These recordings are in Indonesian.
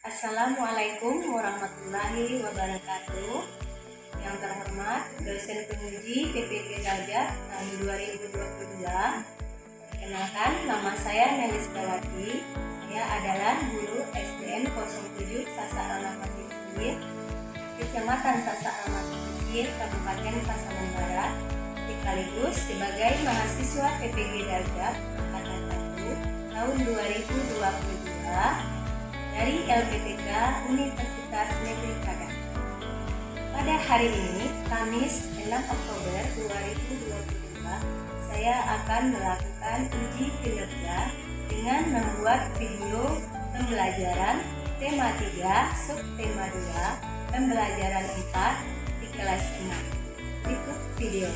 Assalamualaikum warahmatullahi wabarakatuh. Yang terhormat dosen penguji PPG Gajah tahun 2022. Perkenalkan, nama saya Nelis Dawati. Saya adalah guru SDN 07 Sasaran Pasir, Kecamatan Sasaran Pasir, Kabupaten Pasaman Barat, sekaligus sebagai mahasiswa PPG Gajah angkatan 1 tahun 2022 dari LPTK Universitas Negeri Padang. Pada hari ini, Kamis 6 Oktober 2022, saya akan melakukan uji kinerja dengan membuat video pembelajaran tema 3, subtema 2, pembelajaran 4 di kelas 6. Berikut video.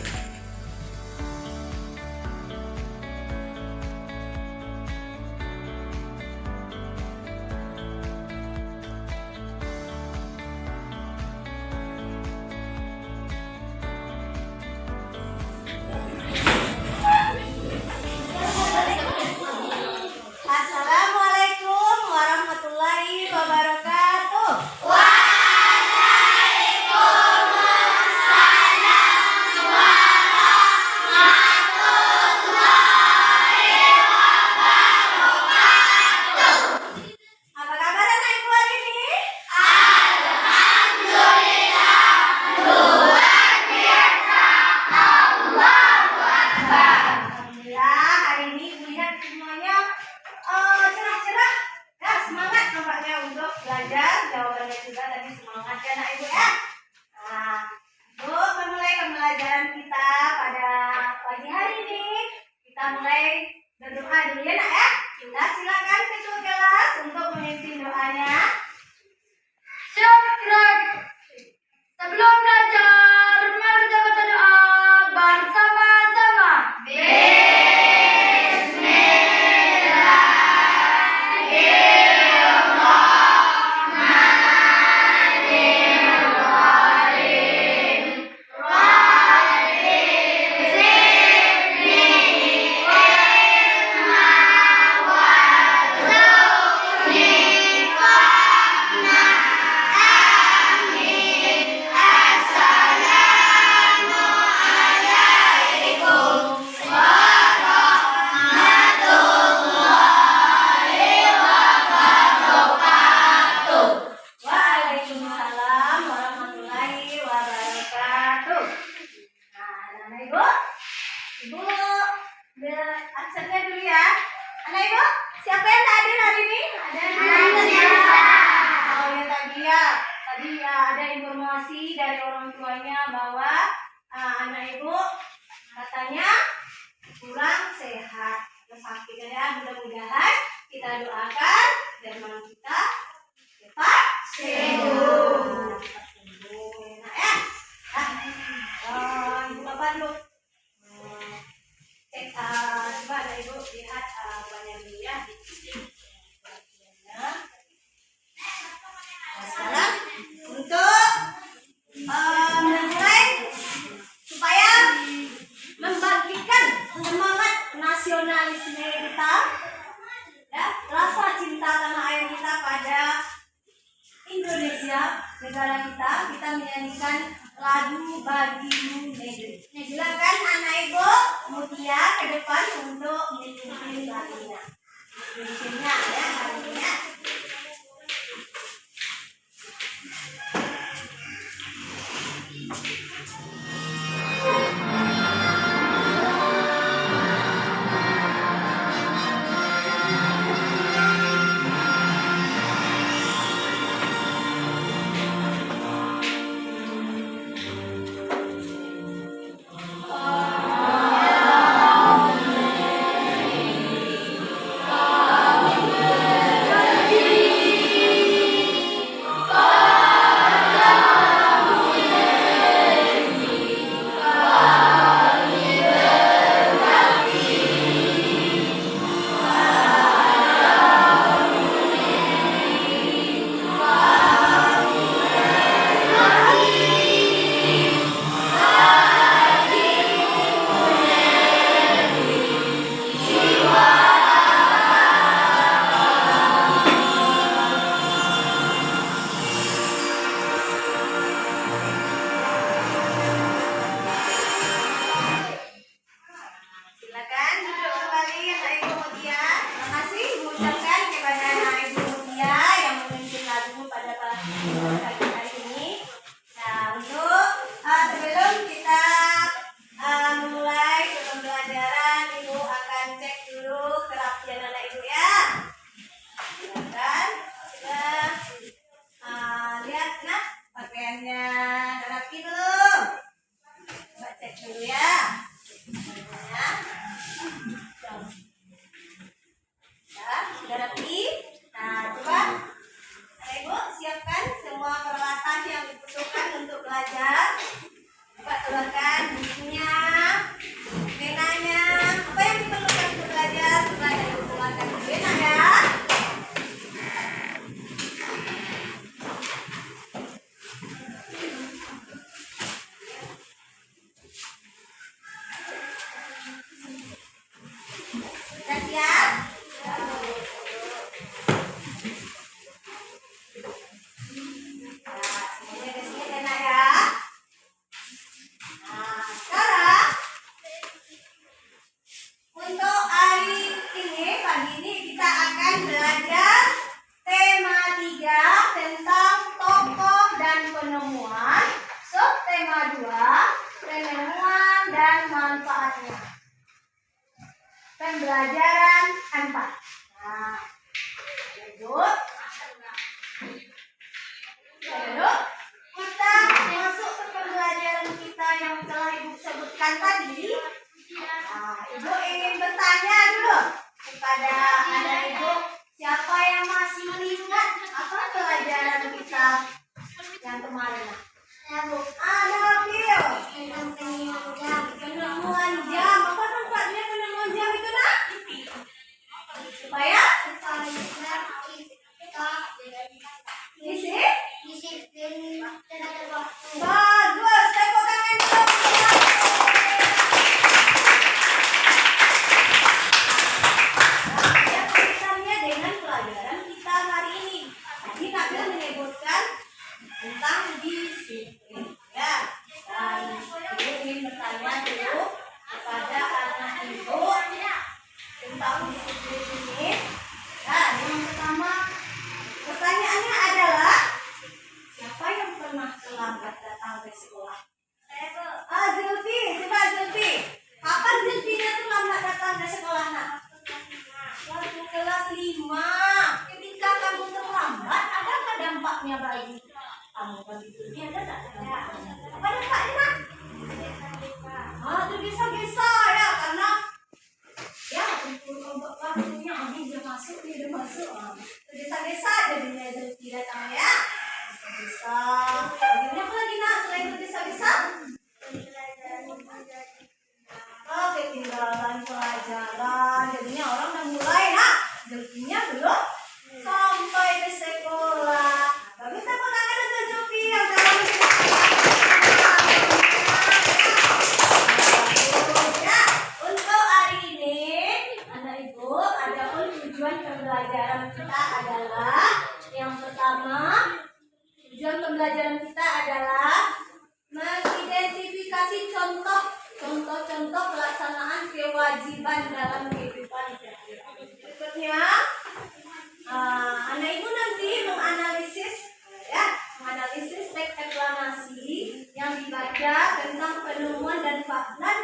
Assalamualaikum warahmatullahi wabarakatuh. Apa kabar anak ibu hari ini? Alhamdulillah, hari ini ibu lihat semuanya cerah-cerah. Ya, semangat nampaknya untuk belajar. Jawabannya juga tadi semangat ya anak ibu ya. Nah, untuk memulai pembelajaran kita pada pagi hari ini, kita mulai berdoa dulu ya nak ya. Kita silakan ketua kelas untuk memimpin doanya. Syukur. Sebelum belajar, mari kita baca doa bersama-sama. Waalaikumsalam warahmatullahi wabarakatuh. Nah, anak ibu, absennya dulu ya. Anak ibu, siapa yang tak hadir hari ini? Ada Oh ya tadi ya ada informasi dari orang tuanya bahwa anak ibu katanya kurang sehat, sakit ya. Mudah-mudahan kita doakan biar mama kita cepat sembuh. Cepat sembuh ya nak ya. Ibu apa dulu? Cek coba ada ibu lihat banyak dulu ya. Nah, sekarang untuk memulai supaya membangkitkan semangat nasionalisme kita, ya, rasa cinta tanah air kita pada Indonesia, negara kita menyanyikan lagu Bagimu Negeri. Nah, silakan anak ibu Mutia ke depan untuk memimpin lagunya. Memimpinnya ya hari ini ya. manfaatnya. Pembelajaran 4. Nah, duduk. Duduk. Kita masuk ke pembelajaran kita yang telah Ibu sebutkan tadi. Nah, Ibu ingin bertanya dulu kepada anak Ibu, siapa yang masih ingat apa pelajaran kita yang kemarin? Ada penemuan jam. Apa manfaatnya penemuan jam itu, Nak? Supaya disiplin. Bagus. Tepuk tangan dulu. Ada kaitannya dengan pelajaran kita hari ini. Tadi Nabil menyebutkan tentang disiplin. Ya, dan Ibu ingin bertanya dulu kepada anak Ibu tentang disiplin ini. Nah, yang pertama pertanyaannya adalah, siapa yang pernah terlambat datang ke sekolah? Zulfi, coba Zulfi. Kapan Zulfi terlambat datang ke sekolah, Nak? Waktu kelas 5. Ketika kamu terlambat, ada nggak dampaknya bagi kamu? Bagi Zulfi ada nggak dampaknya? Apa dampaknya, Nak? Tergesa-gesa ya, karena ya waktunya habis dia masuk. Tergesa-gesa jadinya Zulfi datang ya. Tergesa. Bagaimana apa lagi, Nak, selain tergesa-gesa? Ketinggalan pelajaran. Jadinya orang udah mulai, Nak. Zulfinya belum sampai ke sekolah. Bagus, tepuk tangan untuk Zulfi yang dalam ya. Untuk hari ini, anak Ibu, adapun tujuan pembelajaran kita adalah yang pertama, tujuan pembelajaran kita adalah mengidentifikasi contoh-contoh pelaksanaan kewajiban dalam kehidupan sehari-hari. Berikutnya, anak Ibu nanti menganalisis teks eklamasi yang dibaca tentang penemuan dan manfaatnya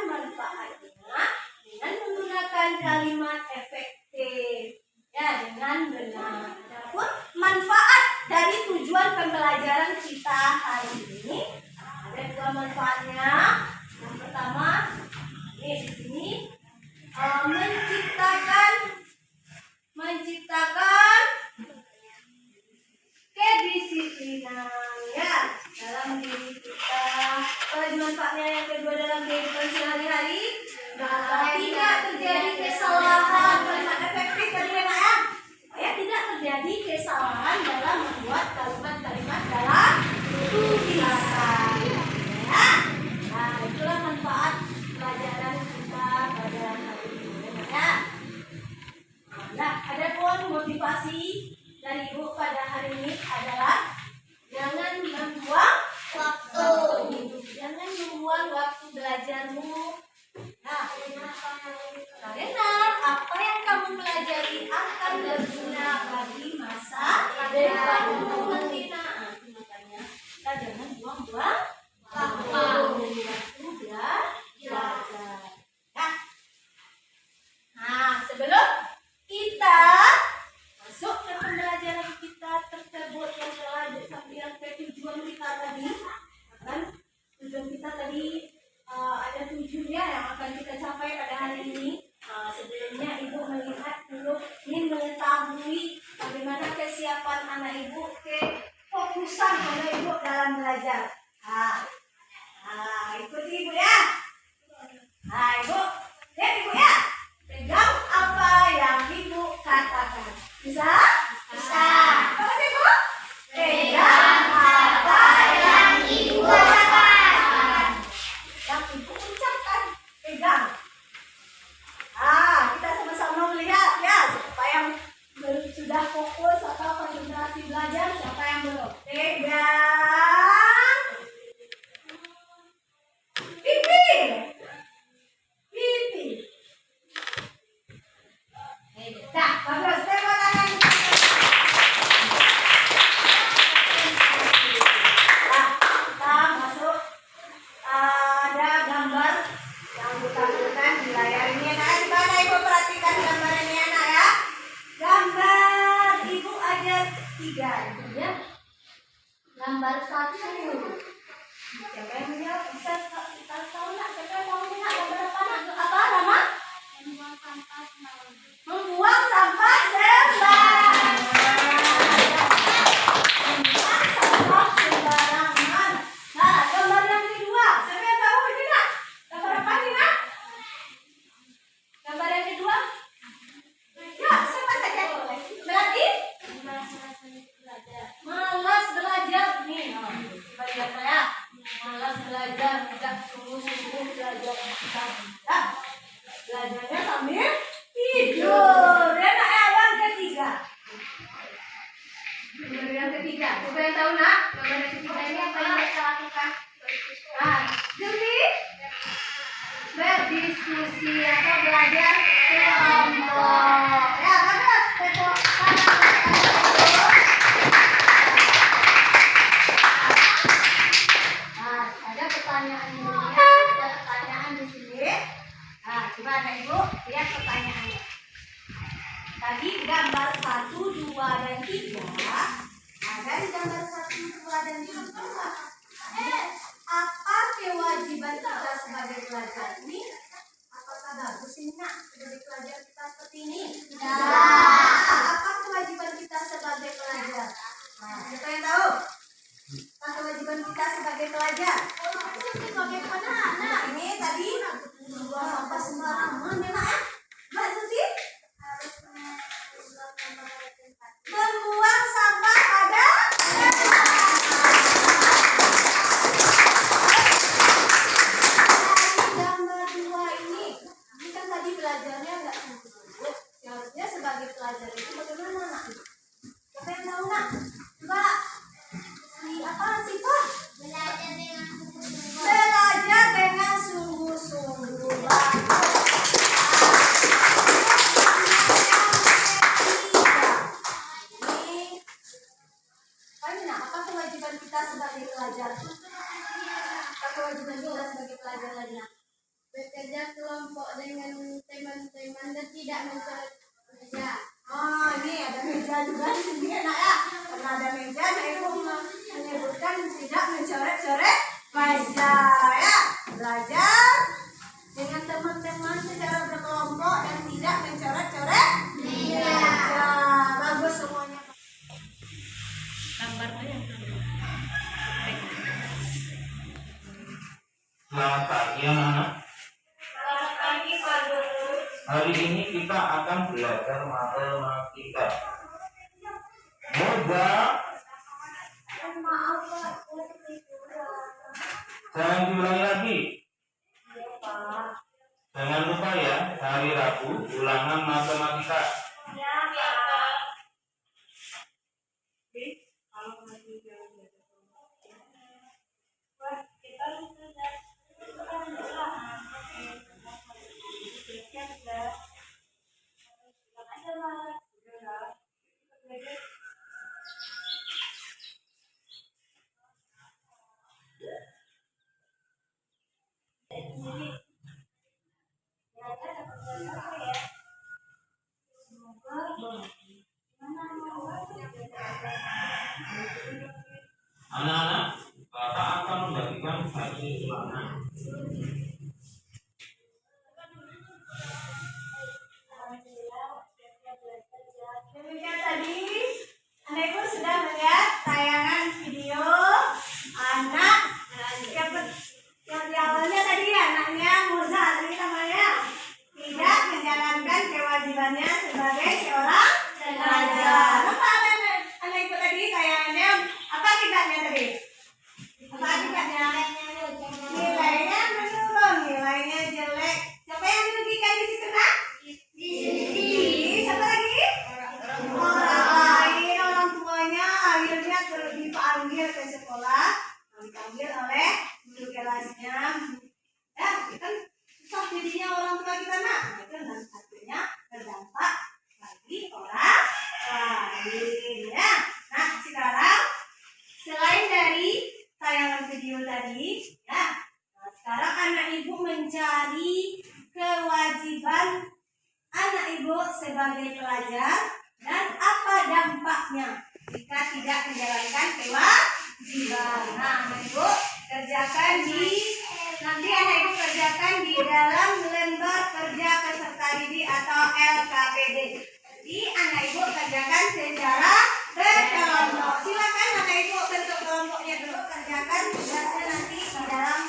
dengan menggunakan kalimat efektif. Ya, dengan benar. Adapun manfaat dari tujuan pembelajaran kita hari ini, ada dua manfaatnya. Yang pertama, di sini menciptakan kedisiplinan ya dalam diri kita. Manfaatnya yang kedua dalam kehidupan sehari-hari Ya, belajarnya sambil tidur. Dan yang ketiga. Yang ketiga, coba yang tahu nak, gambar yang ketiga ini apa yang kita lakukan? Demi berdiskusi atau belajar kelompok. Ya, bagus. Tepuk tangan. Ada pertanyaan ini ya. Ada pertanyaan di sini. Coba anak ibu lihat pertanyaannya. Tadi gambar 1, 2, dan 3. Dari gambar 1, 2, dan 3. Apa kewajiban kita sebagai pelajar ini? Apakah bagus ini nak sebagai pelajar kita seperti ini? Ya. Apa kewajiban kita sebagai pelajar? Siapa yang tahu? Apa kewajiban kita sebagai pelajar? Bagaimana? Nah, ini tadi buang sampah sembarangan ya nak ya? Mbak Suti? Membuang sampah pada gambar 2 ini kan tadi belajarnya nggak sungguh-sungguh. Seharusnya sebagai pelajar itu bagaimana nak? Siapa yang tahu nak? Coba apa sih Pak? Belajar dengan sungguh-sungguh. Apa kewajiban kita sebagai pelajar? Apa kewajiban kita sebagai pelajar lagi? Bekerja kelompok dengan teman-teman dan tidak mencoret meja. Ini ada meja juga di sini nak ya. Karena ada meja, nah ibu menyebutkan tidak mencoret-coret meja ya. Belajar dengan teman-teman secara berkelompok dan tidak mencoret-coret meja. Bagus semuanya. Gambarnya yang kedua. Selamat pagi anak-anak. Selamat pagi Pak Guru. Hari ini kita akan belajar matematika. Mudah. Maaf Pak. Jangan diulangi lagi. Iya Pak. Jangan lupa ya, hari Rabu ulangan matematika. Iya Pak. Kalau masih jauh dari wah kita sudah Anak-anak, Bapak akan membagikan baju ulangan. Demikian tadi, Anda Ibu sudah melihat tayangan video anak yang di awalnya tadi anaknya Musa tadi namanya tidak menjalankan kewajibannya sebagai seorang pelajar. Apa Anda Ibu tadi tayangannya apa akibatnya tadi? Apa akibatnya? Nilainya menurun, nilainya jelek. Siapa yang dirugikan di situ nak? Siapa lagi? Orang lain, orang tuanya akhirnya dipanggil ke sekolah, dipanggil oleh guru kelasnya. Ya, kan susah jadinya orang tua kita nak. Itu dan satunya berdampak bagi orang lain. Ya, nah sekarang selain dari tayangan video tadi, ya, nah, sekarang anak ibu mencari kewajiban anak ibu sebagai pelajar dan apa dampaknya jika tidak menjalankan kewajiban. Nah, anak ibu kerjakan nanti anak ibu kerjakan di dalam lembar kerja peserta didik atau LKPD. Jadi anak ibu kerjakan secara berkelompok. Silakan anak ibu bentuk kelompoknya dulu, kerjakan tugasnya nanti di dalam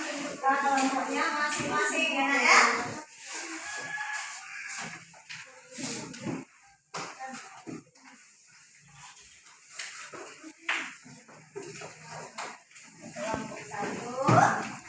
kelompoknya masing-masing ya nak ya. Kelompok 1.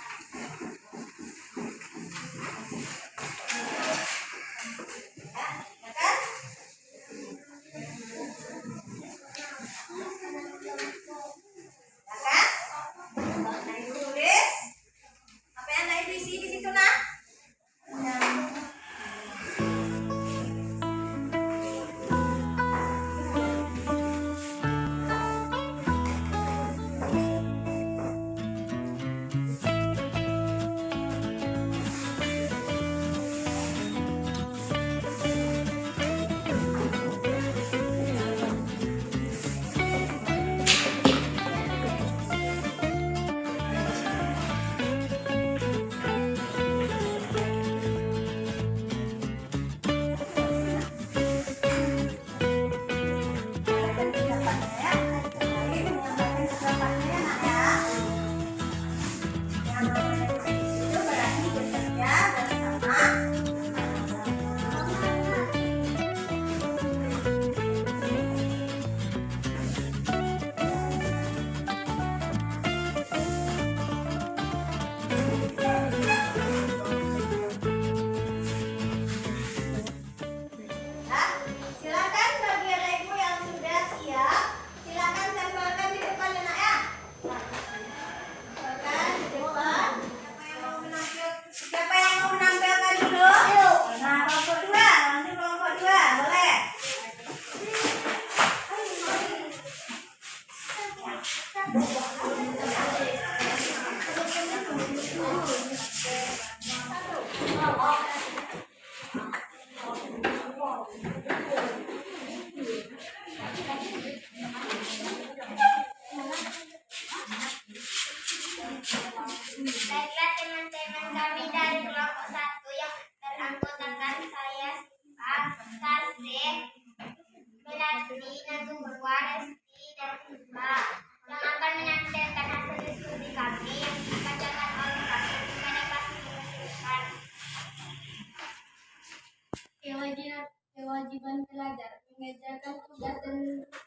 kewajiban pelajar, mengerjakan tugas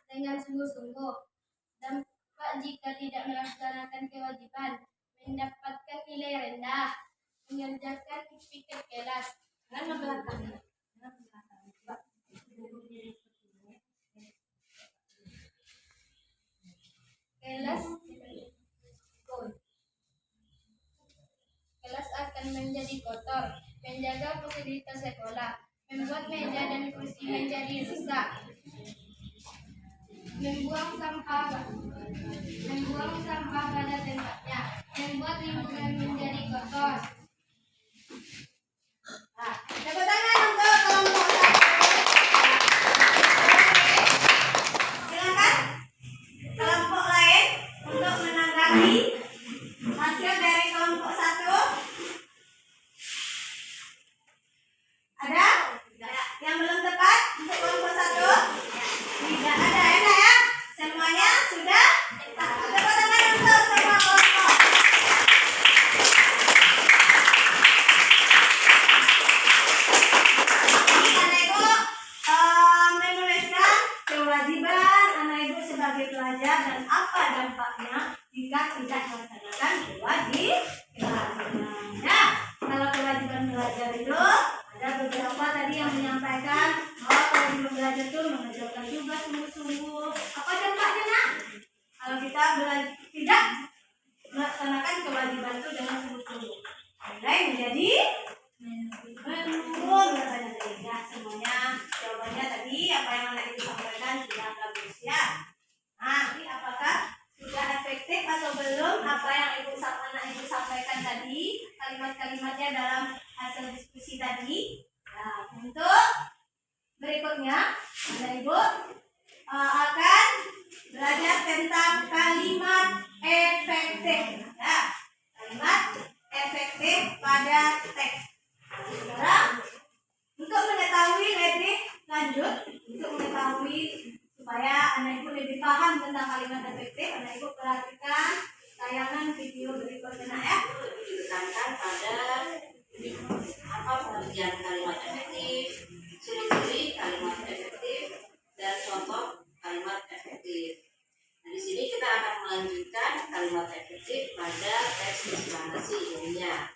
dengan sungguh-sungguh. Dampak jika tidak melaksanakan kewajiban, mendapatkan nilai rendah, mengerjakan pikir kelas. Jangan ke belakang. Kelas akan menjadi kotor, menjaga fasilitas sekolah, membuat meja dan kursi menjadi rusak, membuang sampah pada tempatnya, membuat lingkungan menjadi kotor. Nah, tepuk tangan untuk kelompok 1. Silakan kelompok lain untuk menanggapi hasil dari kelompok 1. Ada? Yang belum tepat untuk kelompok 1? Tidak ada, enak ya? Semuanya sudah? Tepuk tangan untuk semua kelompok. Anak ibu menuliskan kewajiban anak ibu sebagai pelajar dan apa dampaknya jika tidak melaksanakan kewajiban. Nah, kalau kewajiban belajar itu ada beberapa tadi yang menyampaikan bahwa kewajiban belajar itu mengerjakan tugas sungguh-sungguh. Apa dampaknya nak? Kalau kita tidak melaksanakan kewajiban itu dengan sungguh-sungguh, nilai menjadi menurun katanya tadi. Ya, semuanya jawabannya tadi apa yang anak ibu sampaikan sudah bagus ya. Nah, ini apakah sudah efektif atau belum apa yang anak ibu sampaikan tadi, kalimat-kalimatnya dalam hasil diskusi tadi. Nah, untuk berikutnya anak ibu akan belajar tentang kalimat efektif. Ya, kalimat efektif pada teks. Sekarang untuk mengetahui lebih lanjut, untuk mengetahui supaya anak ibu lebih paham tentang kalimat efektif, anak ibu perhatikan tayangan video berikutnya ya. Ditekankan pada apa pengertian kalimat efektif, ciri-ciri kalimat efektif, dan contoh kalimat efektif. Nah, di sini kita akan melanjutkan kalimat efektif pada teks eksplanasi ilmiah.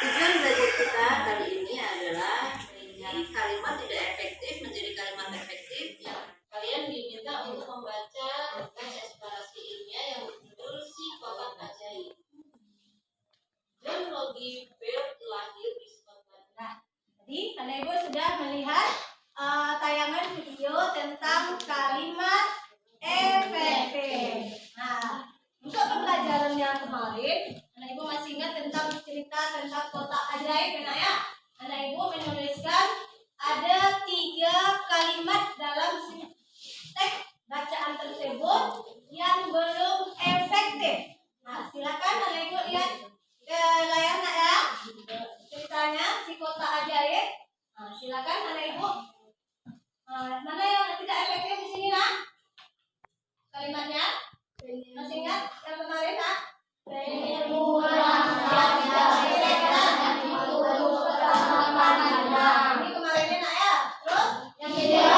Tujuan belajar kita kali ini adalah menjadi kalimat tidak efektif menjadi kalimat efektif. Yang kalian diminta untuk membaca teks eksplanasi ilmiah yang berjudul Si Kotak Ajaib. John Logie Baird lahir di Scotland. Nah, tadi anak ibu sudah melihat tayangan video tentang kalimat efektif. Nah, untuk pembelajaran yang kemarin, anak ibu masih ingat tentang cerita tentang kotak ajaib, enak ya? Anak ibu menuliskan ada 3 kalimat dalam teks bacaan tersebut yang belum efektif. Nah, silakan anak ibu lihat ke layar nak ya. Ceritanya si kotak ajaib. Nah, silakan anak ibu. Mana yang tidak efektif di sini nak? Kalimatnya? Masih ingat yang kemarin nak? Ini kemarinnya nak ya. Terus yang kedua?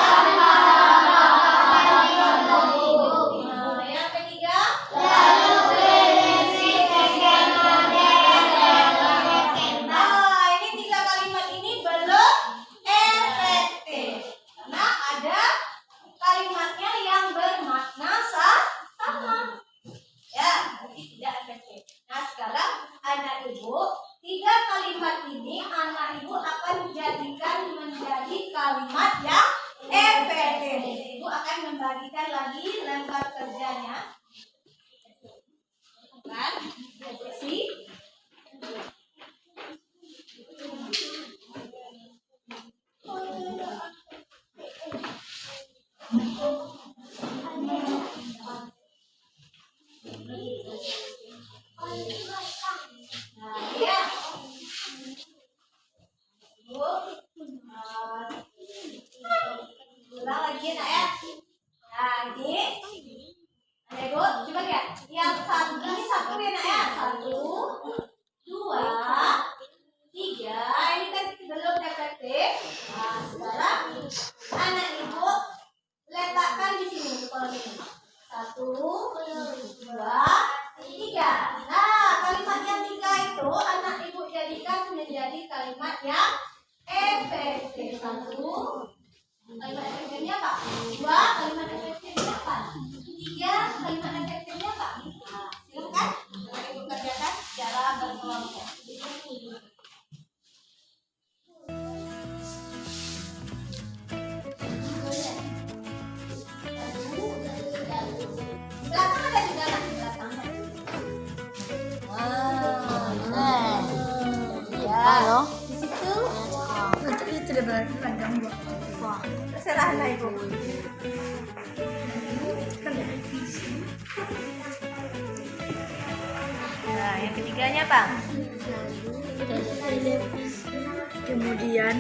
Yang ketiga? Ini 3 kalimat ini belum efektif karena ada kalimatnya yang bermakna sama. Ya, jadi tidak efektif. Nah, sekarang anak ibu 3 kalimat ini anak ibu akan jadikan menjadi kalimat yang efektif. Ibu akan membagikan lagi lembar kerjanya. Kan? Jadi nah, ya. Bu, ulang lagi nak ya. Nah, ini ada ibu, coba lihat. Yang satu ini satu ya nak ya. 1, 2, 3. Ini kan belum efektif. yang efektif. Satu, kalimat efektifnya apa? Dua, kalimat efektifnya apa? Tiga, kalimat efektifnya apa? Nah, silakan ibu kerjakan secara berkelompok. Belakang ada juga anak di belakang. Ya, di situ. Nanti itu udah berarti panjang buat. Wah, terserah lah ibu. Nah, yang ketiganya apa? Kemudian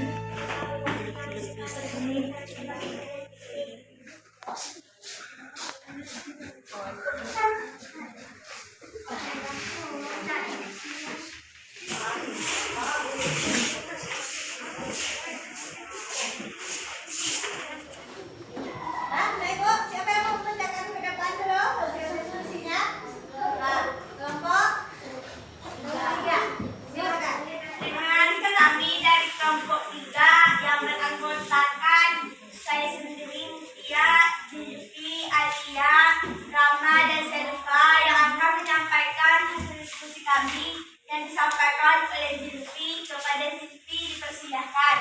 yang disampaikan oleh Zilfi. Kepada Zilfi dipersilahkan.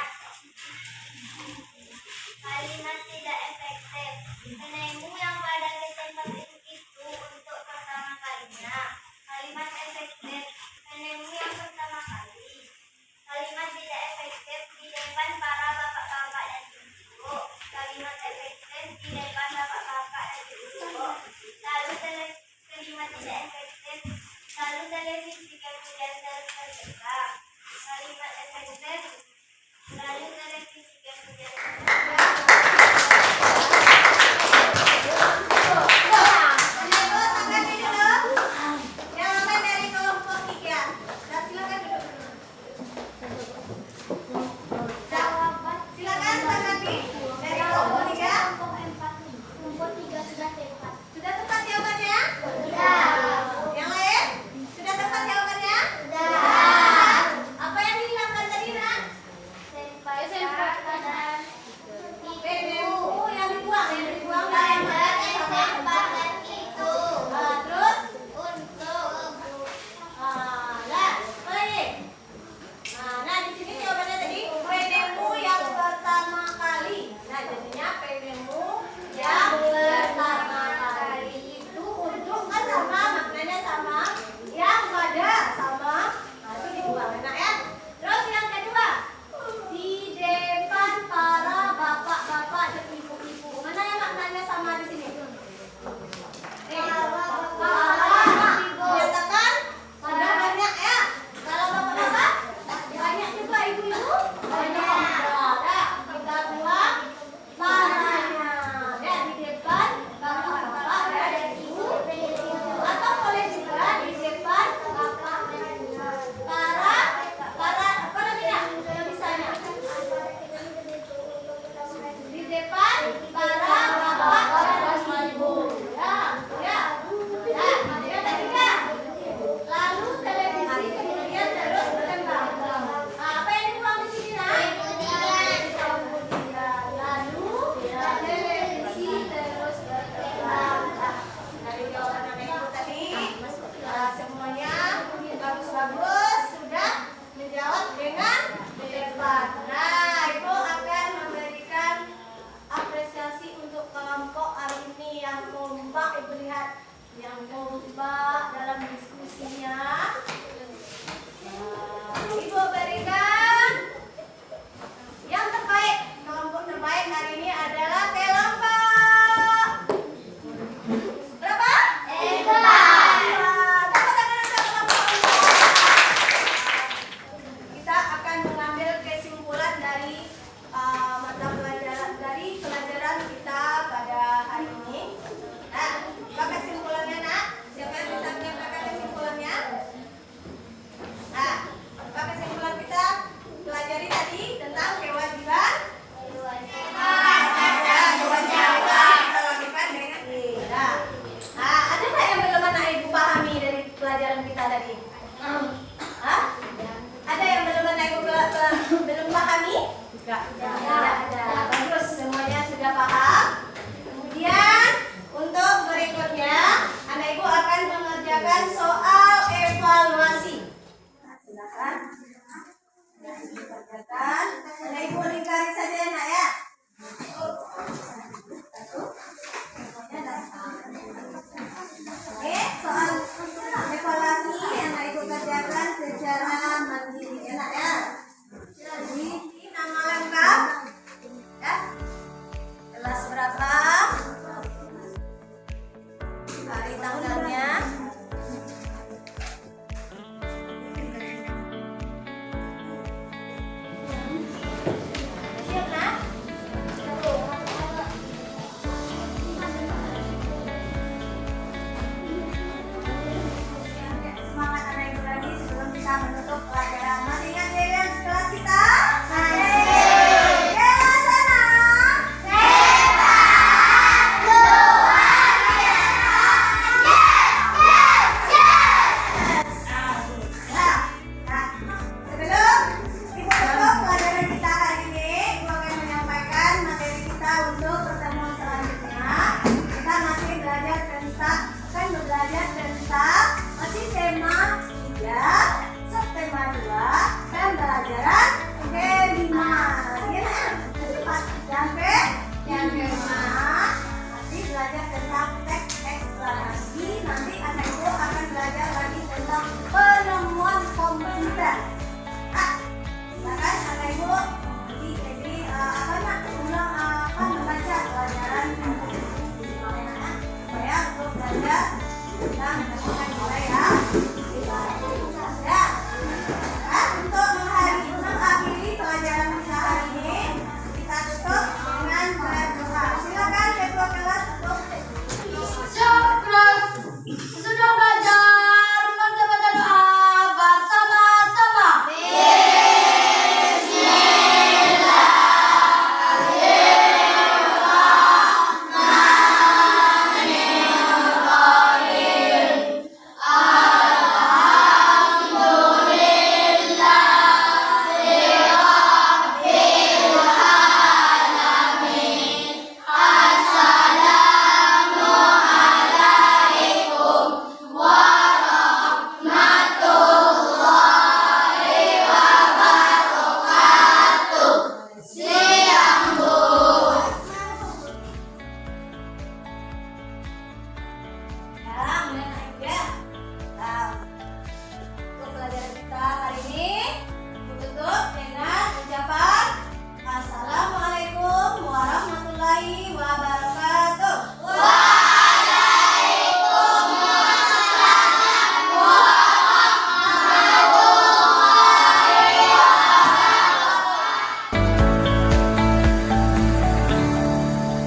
Kalimat tidak efektif. Nenekmu yang pada kesempatan itu untuk pertama kalinya. Kalimat efektif. Nenekmu yang pertama kali. Kalimat tidak efektif di depan para bapak-bapak dan ibu. Kalimat efektif di depan bapak-bapak dan ibu. Lalu kalimat tidak efektif. Lalu televisi kemudian terbuka. Kalimat efektif. Lalu televisi kemudian terbuka. Jawab Tidak. Bagus, semuanya sudah paham. Kemudian untuk berikutnya, anak ibu akan mengerjakan soal evaluasi. Nah, silakan. Dikerjakan. Anak ibu lingkari saja ya, nak ya. Oke, soal evaluasi anak ibu kerjakan secara mandiri, enak ya. Jadi nama lengkap, ya. Kelas berapa? Hari tanggalnya. Siap, nak? Semangat anak ibu lagi sebelum kita menutup pelajaran. Masih ingat ya kelas kita? Kelas sana. Sebelum kita tutup pelajaran kita hari ini, Ibu akan menyampaikan materi kita untuk pertemuan selanjutnya. Kita masih belajar tentang masih tema 3, subtema 2, dan pelajaran kelima. Ya, cepat sampai yang kelima. Masih belajar tentang teks eksplanasi. Nanti anak ibu akan belajar lagi tentang penemuan komputer. Silakan anak ibu jadi membaca pelajaran supaya untuk belajar kita mendapatkan nilai ya. Untuk mengakhiri pelajaran kita hari ini, kita tutup dengan berdoa. Silakan ketua kelas untuk Sudah belajar membaca doa bersama-sama. untuk pelajaran kita hari ini tutup dengan ucapan Assalamualaikum warahmatullahi wabarakatuh.